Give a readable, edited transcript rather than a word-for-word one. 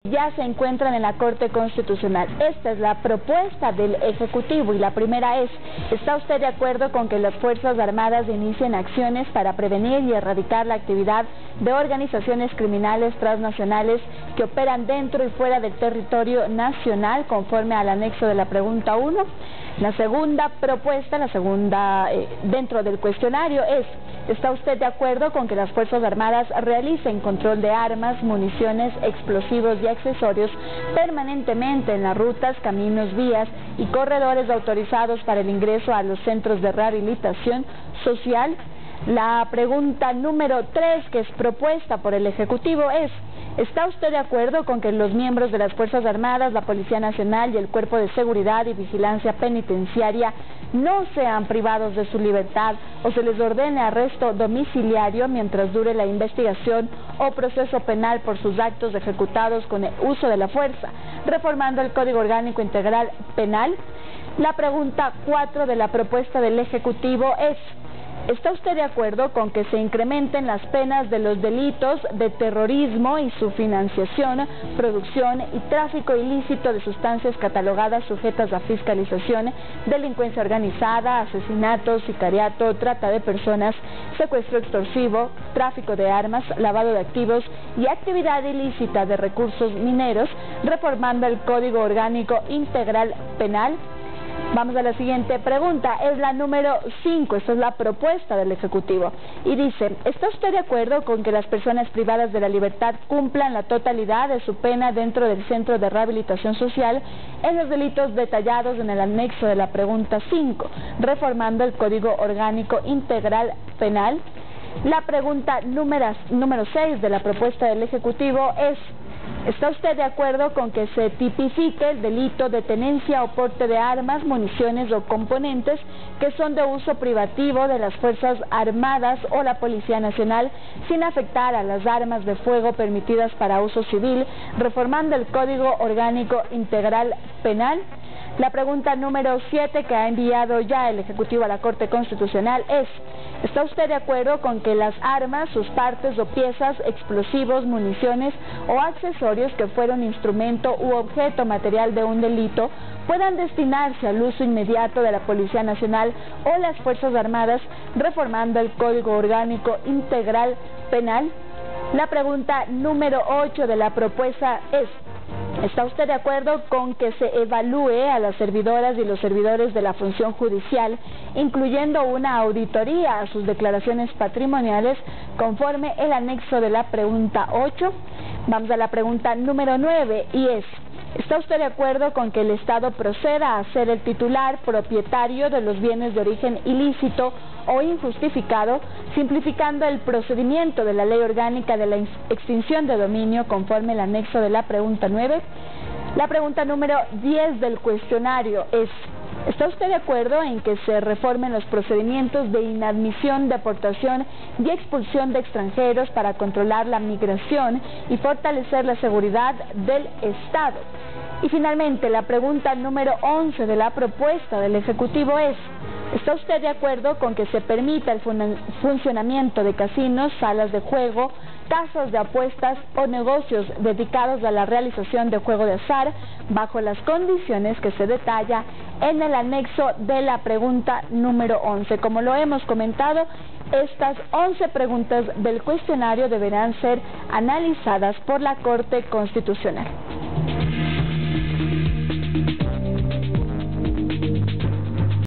ya se encuentran en la Corte Constitucional. Esta es la propuesta del Ejecutivo y la primera es: ¿está usted de acuerdo con que las Fuerzas Armadas inicien acciones para prevenir y erradicar la actividad de organizaciones criminales transnacionales que operan dentro y fuera del territorio nacional conforme al anexo de la pregunta 1? La segunda propuesta, dentro del cuestionario es: ¿está usted de acuerdo con que las Fuerzas Armadas realicen control de armas, municiones, explosivos y accesorios permanentemente en las rutas, caminos, vías y corredores autorizados para el ingreso a los centros de rehabilitación social? La pregunta número 3, que es propuesta por el Ejecutivo, es: ¿está usted de acuerdo con que los miembros de las Fuerzas Armadas, la Policía Nacional y el Cuerpo de Seguridad y Vigilancia Penitenciaria no sean privados de su libertad o se les ordene arresto domiciliario mientras dure la investigación o proceso penal por sus actos ejecutados con el uso de la fuerza, reformando el Código Orgánico Integral Penal? La pregunta 4 de la propuesta del Ejecutivo es: ¿está usted de acuerdo con que se incrementen las penas de los delitos de terrorismo y su financiación, producción y tráfico ilícito de sustancias catalogadas sujetas a fiscalización, delincuencia organizada, asesinato, sicariato, trata de personas, secuestro extorsivo, tráfico de armas, lavado de activos y actividad ilícita de recursos mineros, reformando el Código Orgánico Integral Penal? Vamos a la siguiente pregunta, es la número 5, esta es la propuesta del Ejecutivo, y dice: ¿está usted de acuerdo con que las personas privadas de la libertad cumplan la totalidad de su pena dentro del centro de rehabilitación social en los delitos detallados en el anexo de la pregunta 5, reformando el Código Orgánico Integral Penal? La pregunta número 6 de la propuesta del Ejecutivo es: ¿está usted de acuerdo con que se tipifique el delito de tenencia o porte de armas, municiones o componentes que son de uso privativo de las Fuerzas Armadas o la Policía Nacional sin afectar a las armas de fuego permitidas para uso civil, reformando el Código Orgánico Integral Penal? La pregunta número 7 que ha enviado ya el Ejecutivo a la Corte Constitucional es: ¿está usted de acuerdo con que las armas, sus partes o piezas, explosivos, municiones o accesorios que fueron instrumento u objeto material de un delito puedan destinarse al uso inmediato de la Policía Nacional o las Fuerzas Armadas, reformando el Código Orgánico Integral Penal? La pregunta número 8 de la propuesta es: ¿está usted de acuerdo con que se evalúe a las servidoras y los servidores de la función judicial, incluyendo una auditoría a sus declaraciones patrimoniales conforme el anexo de la pregunta 8? Vamos a la pregunta número 9 y es: ¿está usted de acuerdo con que el Estado proceda a ser el titular propietario de los bienes de origen ilícito o injustificado, simplificando el procedimiento de la Ley Orgánica de la Extinción de Dominio conforme el anexo de la pregunta 9? La pregunta número 10 del cuestionario es: ¿está usted de acuerdo en que se reformen los procedimientos de inadmisión, deportación y expulsión de extranjeros para controlar la migración y fortalecer la seguridad del Estado? Y finalmente, la pregunta número 11 de la propuesta del Ejecutivo es: ¿está usted de acuerdo con que se permita el funcionamiento de casinos, salas de juego, casas de apuestas o negocios dedicados a la realización de juego de azar bajo las condiciones que se detalla en el anexo de la pregunta número 11? Como lo hemos comentado, estas 11 preguntas del cuestionario deberán ser analizadas por la Corte Constitucional.